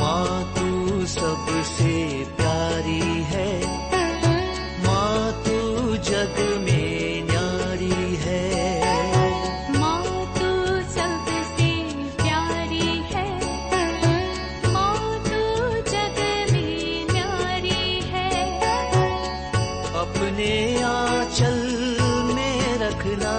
माँ तू सबसे प्यारी है, माँ तू जग में न्यारी है। माँ तू सबसे प्यारी है, माँ तू जग में न्यारी है। अपने आंचल में रखना,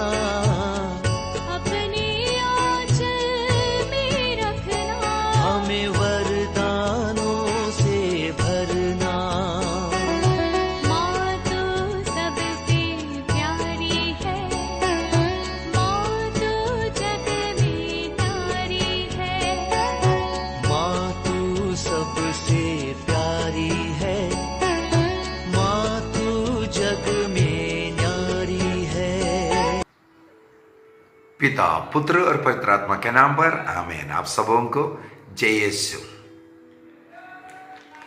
अपने आंचल में रखना, हमें वरदानों से भरना। माँ तू सबसे प्यारी है, माँ तू जग में न्यारी है। माँ तू सबसे प्यारी है, माँ तू जग में न्यारी है। पिता, पुत्र और पवित्र आत्मा के नाम पर आमीन। आप सबों को जय यीशु।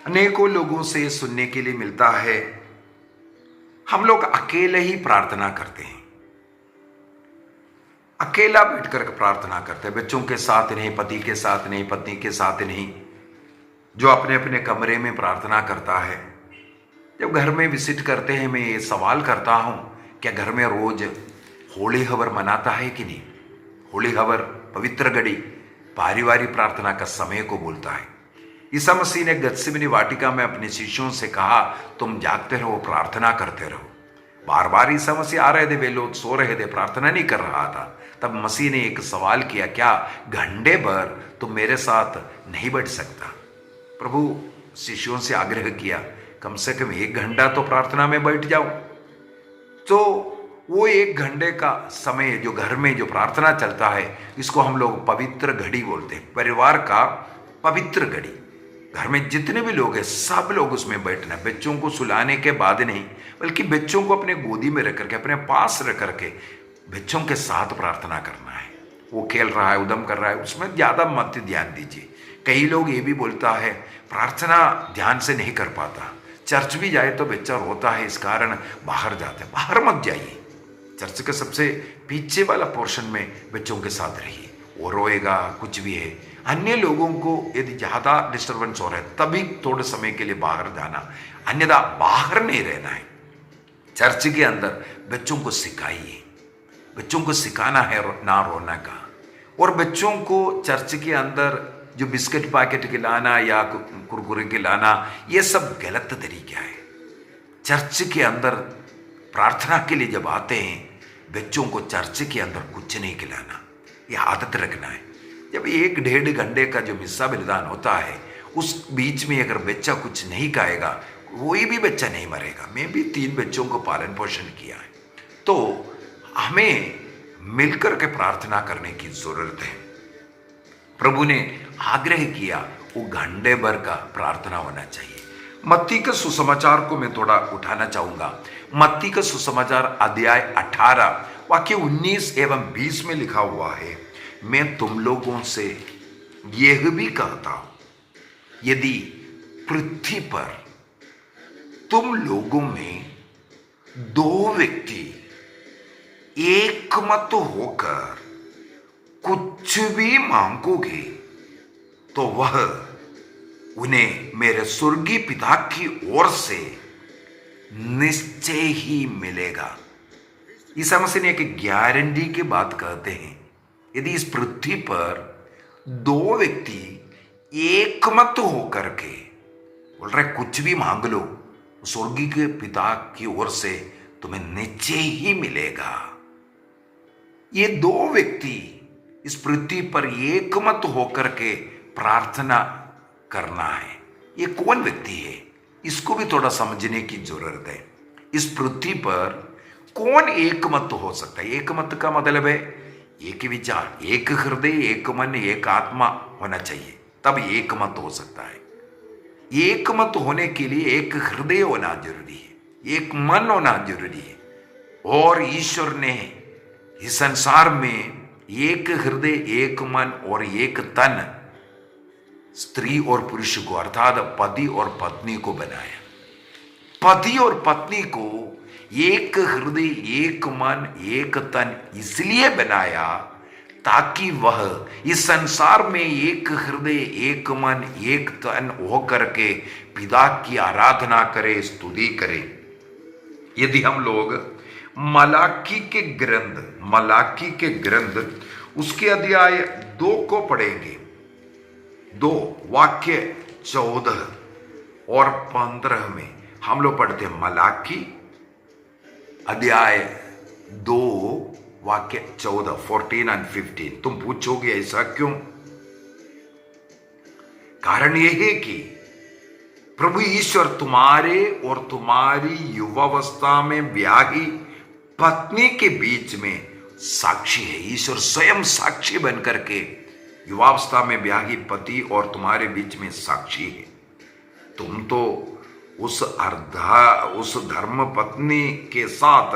अनेकों लोगों से सुनने के लिए मिलता है, हम लोग अकेले ही प्रार्थना करते हैं, अकेला बैठकर प्रार्थना करते हैं, बच्चों के साथ नहीं, पति के साथ नहीं, पत्नी के साथ नहीं, जो अपने अपने कमरे में प्रार्थना करता है। जब घर में विजिट करते हैं, मैं ये सवाल करता हूं, क्या घर में रोज होली हवर मनाता है कि नहीं? होली हवर पवित्र घड़ी पारिवारिक प्रार्थना का समय को बोलता है। ईसा मसीह ने गत्सेमनी वाटिका में अपने शिष्यों से कहा, तुम जागते रहो, प्रार्थना करते रहो। बार बार ईसा मसीह आ रहे थे, वे लोग सो रहे थे, प्रार्थना नहीं कर रहा था। तब मसीह ने एक सवाल किया, क्या घंटे भर तुम मेरे साथ नहीं बैठ सकता? प्रभु शिष्यों से आग्रह किया, कम से कम 1 घंटा तो प्रार्थना में बैठ जाओ। तो वो 1 घंटे का समय जो घर में जो प्रार्थना चलता है, इसको हम लोग पवित्र घड़ी बोलते हैं, परिवार का पवित्र घड़ी। घर में जितने भी लोग हैं, सब लोग उसमें बैठना है। बच्चों को सुलाने के बाद नहीं, बल्कि बच्चों को अपने गोदी में रख करके, अपने पास रख करके बच्चों के साथ प्रार्थना करना है। वो खेल रहा है, उद्यम कर रहा है, उसमें ज़्यादा मत ध्यान दीजिए। कई लोग ये भी बोलता है, प्रार्थना ध्यान से नहीं कर पाता, चर्च भी जाए तो बच्चा रोता है, इस कारण बाहर जाते हैं। बाहर मत जाइए, चर्च के सबसे पीछे वाला पोर्शन में बच्चों के साथ रहिए। वो रोएगा, कुछ भी है। अन्य लोगों को यदि ज़्यादा डिस्टर्बेंस हो रहा है, तभी थोड़े समय के लिए बाहर जाना, अन्यथा बाहर नहीं रहना है। चर्च के अंदर बच्चों को सिखाइए, बच्चों को सिखाना है ना रोना का। और बच्चों को चर्च के अंदर जो बिस्किट पैकेट खिलाना या कुरकुरे खिलाना, ये सब गलत तरीका है। चर्च के अंदर प्रार्थना के लिए जब आते हैं, बच्चों को चर्च के अंदर कुछ नहीं खिलाना, यह आदत रखना है। जब 1-1.5 घंटे का जो मिस्सा बलिदान होता है, उस बीच में अगर बच्चा कुछ नहीं खाएगा, कोई भी बच्चा नहीं मरेगा। मैं भी 3 बच्चों को पालन पोषण किया है। तो हमें मिलकर के प्रार्थना करने की जरूरत है। प्रभु ने आग्रह किया, वो घंटे भर का प्रार्थना होना चाहिए। मत्ती के सुसमाचार को मैं थोड़ा उठाना चाहूंगा। मत्ती का सुसमाचार अध्याय 18 वाक्य 19 एवं 20 में लिखा हुआ है, मैं तुम लोगों से यह भी कहता हूं, यदि पृथ्वी पर तुम लोगों में 2 व्यक्ति एक मत होकर कुछ भी मांगोगे, तो वह उन्हें मेरे स्वर्गीय पिता की ओर से निश्चय ही मिलेगा। ईसा मसीह ने एक गारंटी की बात कहते हैं, यदि इस पृथ्वी पर 2 व्यक्ति एक मत होकर के बोल रहे कुछ भी मांग लो, स्वर्गीय के पिता की ओर से तुम्हें निश्चय ही मिलेगा। ये 2 व्यक्ति इस पृथ्वी पर एक मत होकर के प्रार्थना करना है। ये कौन व्यक्ति है, इसको भी थोड़ा समझने की जरूरत है। इस पृथ्वी पर कौन एक मत हो सकता है? एक मत का मतलब है एक विचार, एक हृदय, एक मन, एक आत्मा होना चाहिए, तब एक मत हो सकता है। एक मत होने के लिए एक हृदय होना जरूरी है, एक मन होना जरूरी है। और ईश्वर ने इस संसार में एक हृदय, एक मन और एक तन, स्त्री और पुरुष को अर्थात पति और पत्नी को बनाया। पति और पत्नी को एक हृदय, एक मन, एक तन इसलिए बनाया ताकि वह इस संसार में एक हृदय, एक मन, एक तन होकर के पिता की आराधना करे, स्तुति करे। यदि हम लोग मलाकी के ग्रंथ उसके अध्याय 2 को पढ़ेंगे, 2 वाक्य 14 और 15 में हम लोग पढ़ते हैं मलाकी अध्याय 2 वाक्य 14, 14 और 15। तुम पूछोगे ऐसा क्यों? कारण यह है कि प्रभु ईश्वर तुम्हारे और तुम्हारी युवावस्था में ब्याही पत्नी के बीच में साक्षी है। ईश्वर स्वयं साक्षी बनकर के युवावस्था में ब्याही पति और तुम्हारे बीच में साक्षी है। तुम तो उस धर्म पत्नी के साथ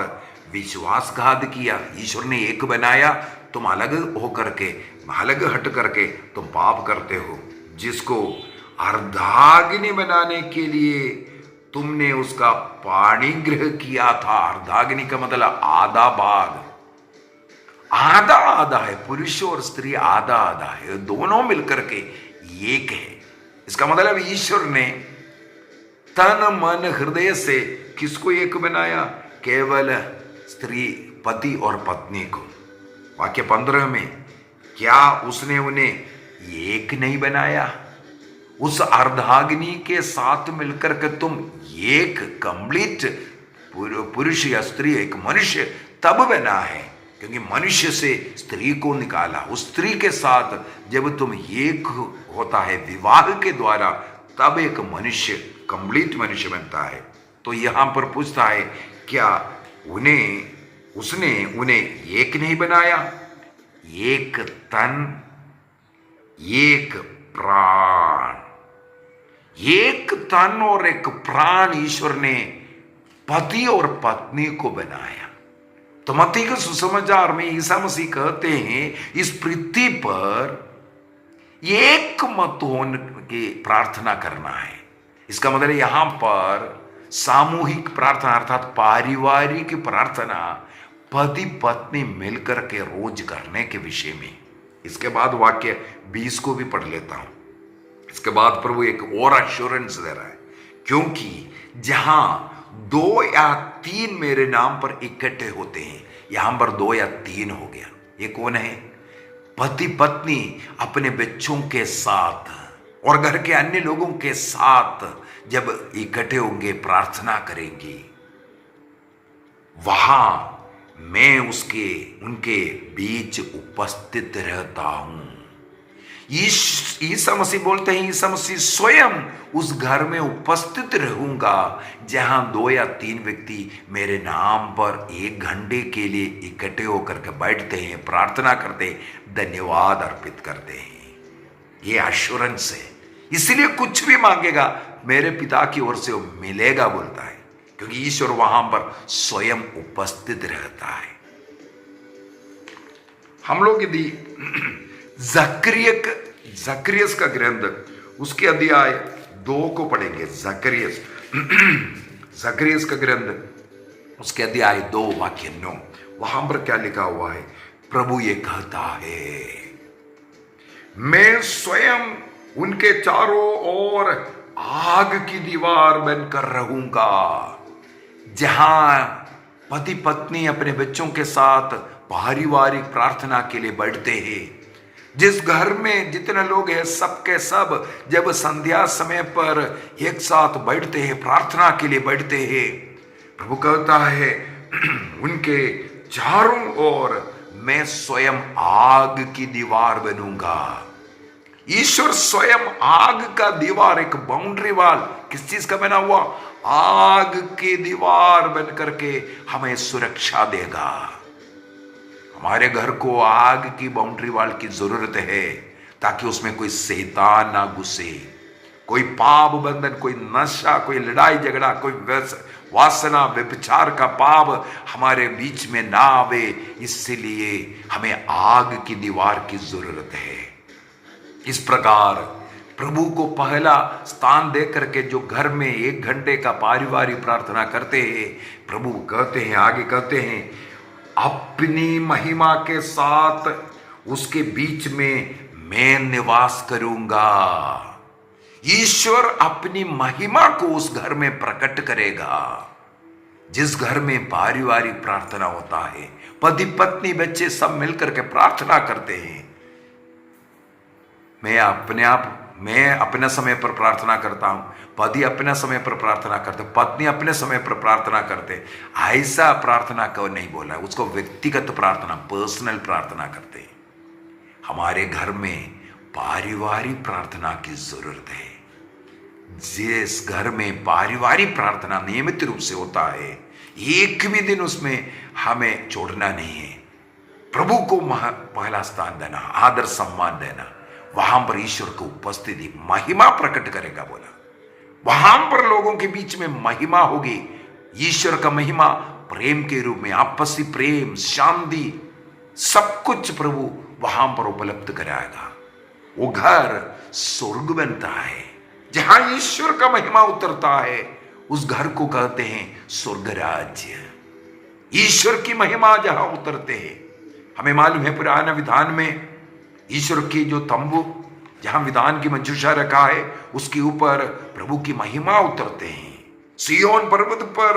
विश्वासघात किया। ईश्वर ने एक बनाया, तुम अलग होकर के, अलग हट करके तुम पाप करते हो। जिसको अर्धाग्नि बनाने के लिए तुमने उसका पाणिग्रह किया था। अर्धाग्नि का मतलब आधा भाग, आधा आधा है, पुरुष और स्त्री आधा आधा है, दोनों मिलकर के एक है। इसका मतलब ईश्वर ने तन मन हृदय से किसको एक बनाया? केवल स्त्री, पति और पत्नी को। वाक्य 15 में क्या उसने उन्हें एक नहीं बनाया? उस अर्धाग्नि के साथ मिलकर के तुम एक कंप्लीट पुरुष या स्त्री, एक मनुष्य तब बना है क्योंकि मनुष्य से स्त्री को निकाला। उस स्त्री के साथ जब तुम एक होता है विवाह के द्वारा, तब एक मनुष्य, कंप्लीट मनुष्य बनता है। तो यहां पर पूछता है क्या उसने उन्हें एक नहीं बनाया? एक तन, एक प्राण, एक तन और एक प्राण ईश्वर ने पति और पत्नी को बनाया। तो मत्ती के सुसमाचार में ईसा मसीह कहते हैं इस पृथ्वी पर एक मत होने की प्रार्थना करना है। इसका मतलब यहां पर सामूहिक प्रार्थना अर्थात पारिवारिक प्रार्थना पति पत्नी मिलकर के रोज करने के विषय में। इसके बाद वाक्य 20 को भी पढ़ लेता हूं। इसके बाद प्रभु एक और एश्योरेंस दे रहा है, क्योंकि जहां 2 या 3 मेरे नाम पर इकट्ठे होते हैं, यहां पर 2 या 3 हो गया। ये कौन है? पति पत्नी अपने बच्चों के साथ और घर के अन्य लोगों के साथ जब इकट्ठे होंगे, प्रार्थना करेंगे, वहां मैं उनके बीच उपस्थित रहता हूं। ईसा मसीह बोलते हैं, ईसा मसीह स्वयं उस घर में उपस्थित रहूंगा जहां 2 या 3 व्यक्ति मेरे नाम पर 1 घंटे के लिए इकट्ठे होकर के बैठते हैं, प्रार्थना करते हैं, धन्यवाद अर्पित करते हैं। ये एश्योरेंस है। इसलिए कुछ भी मांगेगा मेरे पिता की ओर से वो मिलेगा बोलता है, क्योंकि ईश्वर वहां पर स्वयं उपस्थित रहता है। हम लोग यदि जकरियस का ग्रंथ उसके अध्याय 2 को पढ़ेंगे, जकरियस का ग्रंथ उसके अध्याय 2 वाक्य 9, वहां पर क्या लिखा हुआ है? प्रभु ये कहता है, मैं स्वयं उनके चारों ओर आग की दीवार बनकर रहूंगा। जहां पति पत्नी अपने बच्चों के साथ पारिवारिक प्रार्थना के लिए बैठते हैं, जिस घर में जितने लोग हैं सबके सब जब संध्या समय पर एक साथ बैठते हैं, प्रार्थना के लिए बैठते हैं, प्रभु कहता है उनके चारों ओर मैं स्वयं आग की दीवार बनूंगा। ईश्वर स्वयं आग का दीवार, एक बाउंड्री वाल, किस चीज का बना हुआ? आग की दीवार बन करके हमें सुरक्षा देगा। हमारे घर को आग की बाउंड्री वाल की जरूरत है ताकि उसमें कोई शैतान ना घुसे, कोई पाप बंधन, कोई नशा, कोई लड़ाई झगड़ा, कोई वासना व्यभिचार का पाप हमारे बीच में ना आवे। इसलिए हमें आग की दीवार की जरूरत है। इस प्रकार प्रभु को पहला स्थान दे करके जो घर में 1 घंटे का पारिवारिक प्रार्थना करते हैं, प्रभु कहते हैं, आगे कहते हैं, अपनी महिमा के साथ उसके बीच में मैं निवास करूंगा। ईश्वर अपनी महिमा को उस घर में प्रकट करेगा। जिस घर में पारिवारिक प्रार्थना होता है, पति पत्नी बच्चे सब मिलकर के प्रार्थना करते हैं। मैं अपने समय पर प्रार्थना करता हूं, पति अपने समय पर प्रार्थना करते, पत्नी अपने समय पर प्रार्थना करते। ऐसा प्रार्थना को नहीं बोला, उसको व्यक्तिगत प्रार्थना, पर्सनल प्रार्थना करते हैं। हमारे घर में पारिवारिक प्रार्थना की जरूरत है। जिस घर में पारिवारिक प्रार्थना नियमित रूप से होता है, एक भी दिन उसमें हमें छोड़ना नहीं है। प्रभु को पहला स्थान देना, आदर सम्मान देना, वहां पर ईश्वर की उपस्थिति महिमा प्रकट करेगा बोला। वहां पर लोगों के बीच में महिमा होगी, ईश्वर का महिमा प्रेम के रूप में, आपसी प्रेम, शांति, सब कुछ प्रभु वहां पर उपलब्ध कराएगा। वो घर स्वर्ग बनता है। जहां ईश्वर का महिमा उतरता है, उस घर को कहते हैं स्वर्ग राज्य। ईश्वर की महिमा जहां उतरते हैं, हमें मालूम है पुराने विधान में ईश्वर की जो तंबू, जहां विधान की मंजूषा रखा है, उसके ऊपर प्रभु की महिमा उतरते हैं। सिय्योन पर्वत पर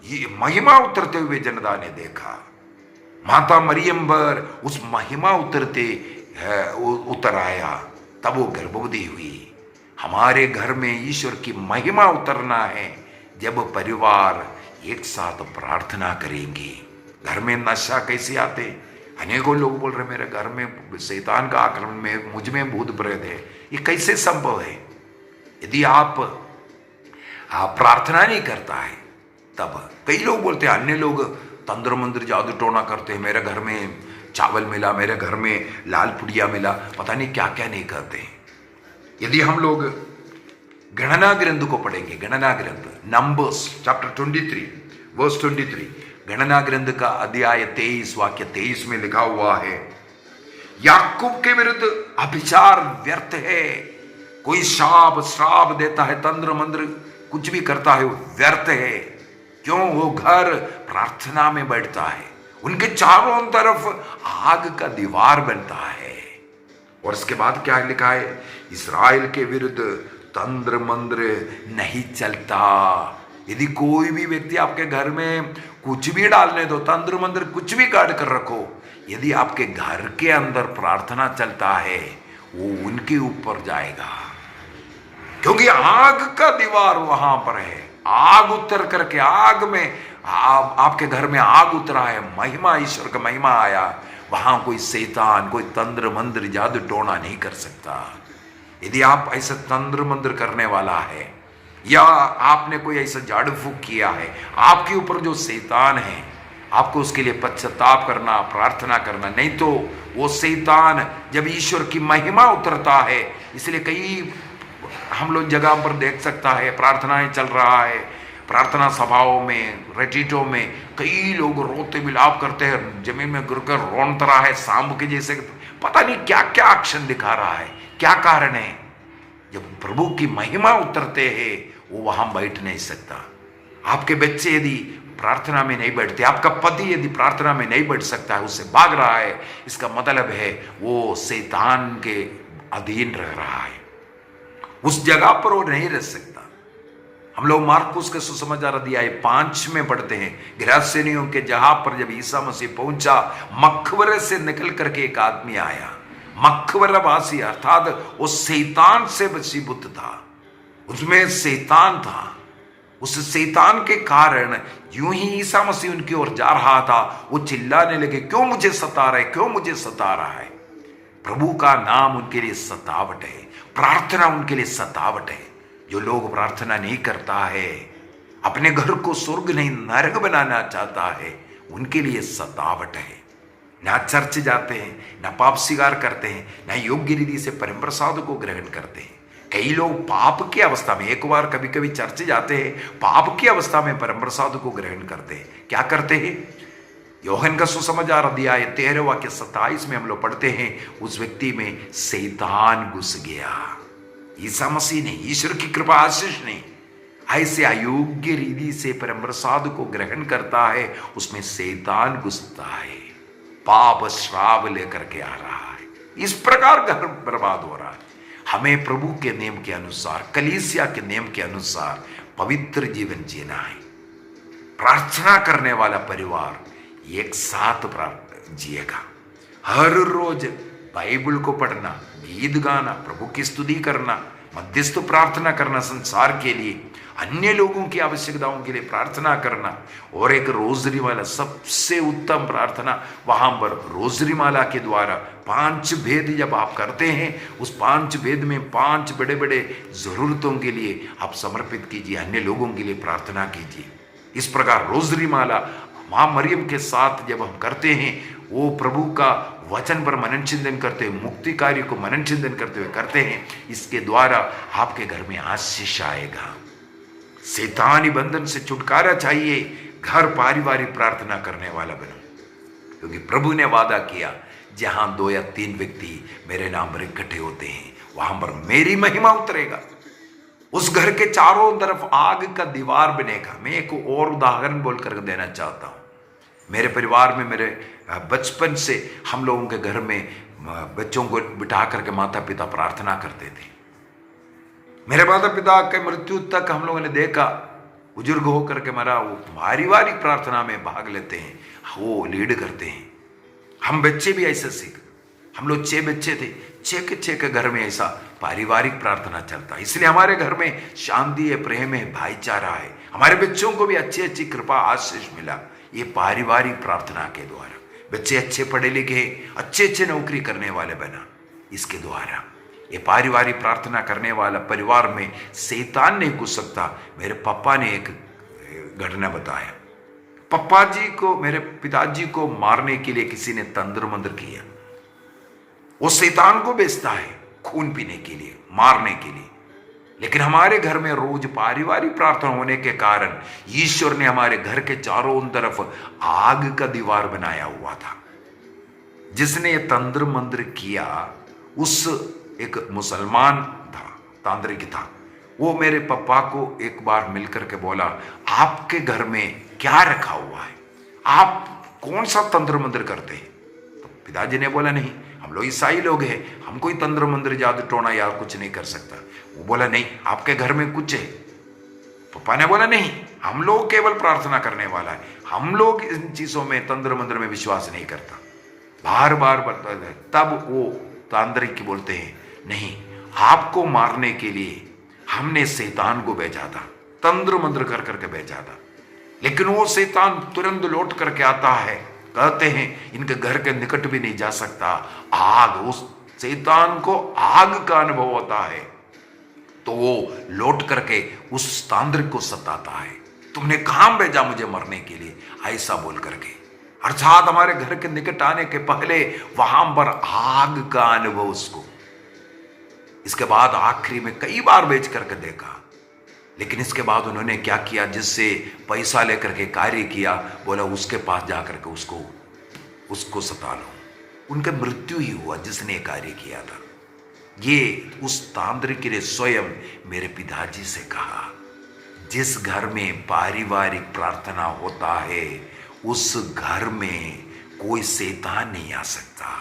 ये महिमा उतरते हुए जनता ने देखा। माता मरियम पर उस महिमा उतर आया, तब वो गर्भवती हुई। हमारे घर में ईश्वर की महिमा उतरना है जब परिवार एक साथ प्रार्थना करेंगे। घर में नशा कैसे आते? अनेकों लोग बोल रहे मेरे घर में शैतान का आक्रमण में, मुझ में भूत प्रेत है। ये कैसे संभव है? यदि आप प्रार्थना नहीं करता है तब। कई लोग बोलते हैं, अन्य लोग तंत्र मंत्र जादू टोना करते हैं, मेरे घर में चावल मिला, मेरे घर में लाल पुड़िया मिला, पता नहीं क्या क्या नहीं करते हैं। यदि हम लोग गणना ग्रंथ को पढ़ेंगे, गणना ग्रंथ नंबर्स चैप्टर 23 वर्स 23, गणना ग्रंथ का अध्याय 23 वाक्य 23 में लिखा हुआ है, याकूब के विरुद्ध अभिचार व्यर्थ है। कोई श्राप देता है, तंत्र मंत्र कुछ भी करता है, वो व्यर्थ है। क्यों? वो घर प्रार्थना में बैठता है, उनके चारों तरफ आग का दीवार बनता है। और इसके बाद क्या लिखा है? इस्राएल के विरुद्ध तंत्र मंत्र नहीं चलता। यदि कोई भी व्यक्ति आपके घर में कुछ भी डालने दो, तंत्र मंत्र कुछ भी काट कर रखो, यदि आपके घर के अंदर प्रार्थना चलता है, वो उनके ऊपर जाएगा। क्योंकि आग का दीवार वहां पर है। आग उतर करके, आग में आपके घर में आग उतरा है, महिमा, ईश्वर का महिमा आया। वहां कोई शैतान, कोई तंत्र मंत्र जादू टोना नहीं कर सकता। यदि आप ऐसा तंत्र मंत्र करने वाला है, या आपने कोई ऐसा झाड़ू फूक किया है, आपके ऊपर जो शैतान है, आपको उसके लिए पश्चाताप करना, प्रार्थना करना। नहीं तो वो शैतान जब ईश्वर की महिमा उतरता है, इसलिए कई हम लोग जगह पर देख सकता है, प्रार्थनाएं चल रहा है, प्रार्थना सभाओं में, रेटिटों में कई लोग रोते विलाप करते हैं, जमीन में गिरकर रोन रहा है सांप के जैसे। पता नहीं क्या क्या एक्शन दिखा रहा है, क्या कारण है। जब प्रभु की महिमा उतरते हैं, वो वहां बैठ नहीं सकता। आपके बच्चे यदि प्रार्थना में नहीं बैठते, आपका पति यदि प्रार्थना में नहीं बैठ सकता है, उससे भाग रहा है, इसका मतलब है वो शैतान के अधीन रह रहा है, उस जगह पर वो नहीं रह सकता। हम लोग मार्कुस के सुसमाचार अध्याय 5 में पढ़ते हैं, गिरासेनियों के जहां पर जब ईसा मसीह पहुंचा, मकबरे से निकल करके एक आदमी आया। मकबरावासी अर्थात वो शैतान से वशीभूत था, उसमें शैतान था। उस शैतान के कारण यूं ही ईसा मसीह उनकी ओर जा रहा था, वो चिल्लाने लगे, क्यों मुझे सता रहा है, क्यों मुझे सता रहा है। प्रभु का नाम उनके लिए सतावट है, प्रार्थना उनके लिए सतावट है। जो लोग प्रार्थना नहीं करता है, अपने घर को स्वर्ग नहीं नरक बनाना चाहता है, उनके लिए सतावट है। ना चर्च जाते हैं, ना पाप स्वीकार करते हैं, ना योग्य रीति से परम प्रसाद को ग्रहण करते हैं। कई लोग पाप की अवस्था में, एक बार कभी कभी चर्च जाते हैं, पाप की अवस्था में परम प्रसाद को ग्रहण करते हैं। क्या करते हैं? यूहन्ना का सुसमाचार अध्याय 13 वाक्य 27 में हम लोग पढ़ते हैं, उस व्यक्ति में शैतान घुस गया। ईसा मसीह ने, ईश्वर की कृपा आशीष ने ऐसे अयोग्य रीति से परम प्रसाद को ग्रहण करता है, उसमें शैतान घुसता है, पाप श्राप लेकर के आ रहा है। इस प्रकार घर बर्बाद हो रहा है। हमें प्रभु के नियम के अनुसार, कलीसिया के नियम के अनुसार पवित्र जीवन जीना है। प्रार्थना करने वाला परिवार एक साथ जिएगा। हर रोज बाइबल को पढ़ना, गीत गाना, प्रभु की स्तुति करना, मध्यस्थ प्रार्थना करना, संसार के लिए, अन्य लोगों की आवश्यकताओं के लिए प्रार्थना करना, और एक रोजरी माला, सबसे उत्तम प्रार्थना वहां पर रोजरी माला के द्वारा 5 भेद जब आप करते हैं, उस 5 भेद में 5 बड़े बड़े जरूरतों के लिए आप समर्पित कीजिए, अन्य लोगों के लिए प्रार्थना कीजिए। इस प्रकार रोजरी माला मां मरियम के साथ जब हम करते हैं, वो प्रभु का वचन पर मनन चिंतन करते हुए, मुक्ति कार्य को मनन चिंतन करते हुए करते हैं, इसके द्वारा आपके घर में आशीष आएगा। शैतानी बंधन से छुटकारा चाहिए, घर पारिवारिक प्रार्थना करने वाला बनो, क्योंकि प्रभु ने वादा किया, जहां 2 या 3 व्यक्ति मेरे नाम पर इकट्ठे होते हैं, वहां पर मेरी महिमा उतरेगा। उस घर के चारों तरफ आग का दीवार बनेगा। मैं एक और उदाहरण बोलकर देना चाहता हूं। मेरे परिवार में, मेरे बचपन से हम लोगों के घर में बच्चों को बिठा करके माता पिता प्रार्थना करते थे। मेरे माता पिता के मृत्यु तक हम लोगों ने देखा, बुजुर्ग होकर के मरा, वो पारिवारिक प्रार्थना में भाग लेते हैं, वो लीड करते हैं। हम बच्चे भी ऐसे सीख, हम लोग 6 बच्चे थे, 6 के 6 के घर में ऐसा पारिवारिक प्रार्थना चलता है। इसलिए हमारे घर में शांति है, प्रेम है, भाईचारा है। हमारे बच्चों को भी अच्छी अच्छी कृपा आशीष मिला, ये पारिवारिक प्रार्थना के द्वारा। बच्चे अच्छे पढ़े लिखे, अच्छे अच्छे नौकरी करने वाले बना, इसके द्वारा। ये पारिवारिक प्रार्थना करने वाला परिवार में शैतान नहीं घुस सकता। मेरे पापा ने एक घटना बताया। पापा जी को, मेरे पिताजी को मारने के लिए किसी ने तंत्र मंत्र किया। वो शैतान को बेचता है खून पीने के लिए, मारने के लिए। लेकिन हमारे घर में रोज पारिवारिक प्रार्थना होने के कारण ईश्वर ने हमारे घर के चारों तरफ आग का दीवार बनाया हुआ था। जिसने तंत्र मंत्र किया, उस एक मुसलमान था, तांत्रिक था। वो मेरे पापा को एक बार मिलकर के बोला, आपके घर में क्या रखा हुआ है, आप कौन सा तंत्र मंत्र करते हैं? तो पिताजी ने बोला, नहीं, हम लोग ईसाई लोग हैं, हम कोई तंत्र मंत्र जादू टोना या कुछ नहीं कर सकता। वो बोला, नहीं, आपके घर में कुछ है? पापा ने बोला, नहीं, हम लोग केवल प्रार्थना करने वाला है, हम लोग इन चीजों में, तंत्र मंत्र में विश्वास नहीं करता। बार बार बताते हैं। तब वो तांत्रिक की बोलते हैं, नहीं, आपको मारने के लिए हमने शैतान को भेजा था, तंत्र मंत्र कर करके भेजा था। लेकिन वो शैतान तुरंत लौट करके आता है, कहते हैं इनके घर के निकट भी नहीं जा सकता। आग, उस शैतान को आग का अनुभव होता है, तो वो लौट करके उस तांत्रिक को सताता है, तुमने कहां भेजा मुझे मरने के लिए, ऐसा बोल करके। अर्थात हमारे घर के निकट आने के पहले वहां पर आग का अनुभव उसको। इसके बाद आखिरी में कई बार बेच करके देखा, लेकिन इसके बाद उन्होंने क्या किया, जिससे पैसा लेकर के कार्य किया, बोला उसके पास जाकर के उसको सता लो। उनका मृत्यु ही हुआ जिसने कार्य किया था। ये उस तांत्रिक ने स्वयं मेरे पिताजी से कहा, जिस घर में पारिवारिक प्रार्थना होता है, उस घर में कोई शैतान नहीं आ सकता।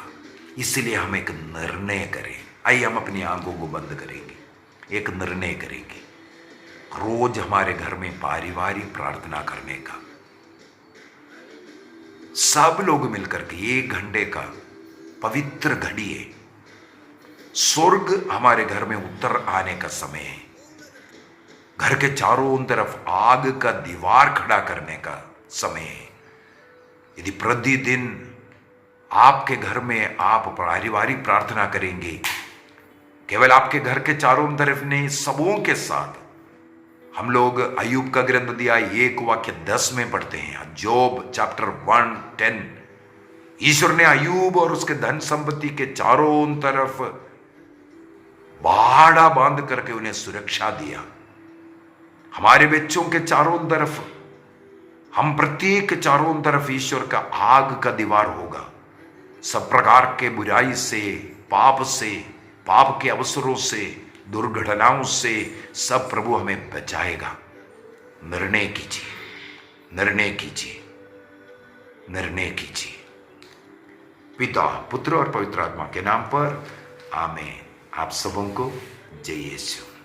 इसलिए हम एक निर्णय करें। आइए हम अपनी आंखों को बंद करेंगे, एक निर्णय करेंगे, रोज हमारे घर में पारिवारिक प्रार्थना करने का। सब लोग मिलकर के 1 घंटे का पवित्र घड़ी है। स्वर्ग हमारे घर में उतर आने का समय है। घर के चारों तरफ आग का दीवार खड़ा करने का समय है। यदि प्रतिदिन आपके घर में आप पारिवारिक प्रार्थना करेंगे, केवल आपके घर के चारों तरफ नहीं, सबों के साथ। हम लोग अय्यूब का ग्रंथ दिया 1 वाक्य 10 में पढ़ते हैं, जोब चैप्टर 1:10। ईश्वर ने अय्यूब और उसके धन संपत्ति के चारों तरफ बाड़ा बांध करके उन्हें सुरक्षा दिया। हमारे बच्चों के चारों तरफ, हम प्रत्येक चारों तरफ ईश्वर का आग का दीवार होगा। सब प्रकार के बुराई से, पाप के अवसरों से, दुर्घटनाओं से सब प्रभु हमें बचाएगा। निर्णय कीजिए, निर्णय कीजिए, निर्णय कीजिए। पिता, पुत्र और पवित्र आत्मा के नाम पर आमीन। आप सबों को जय यीशु।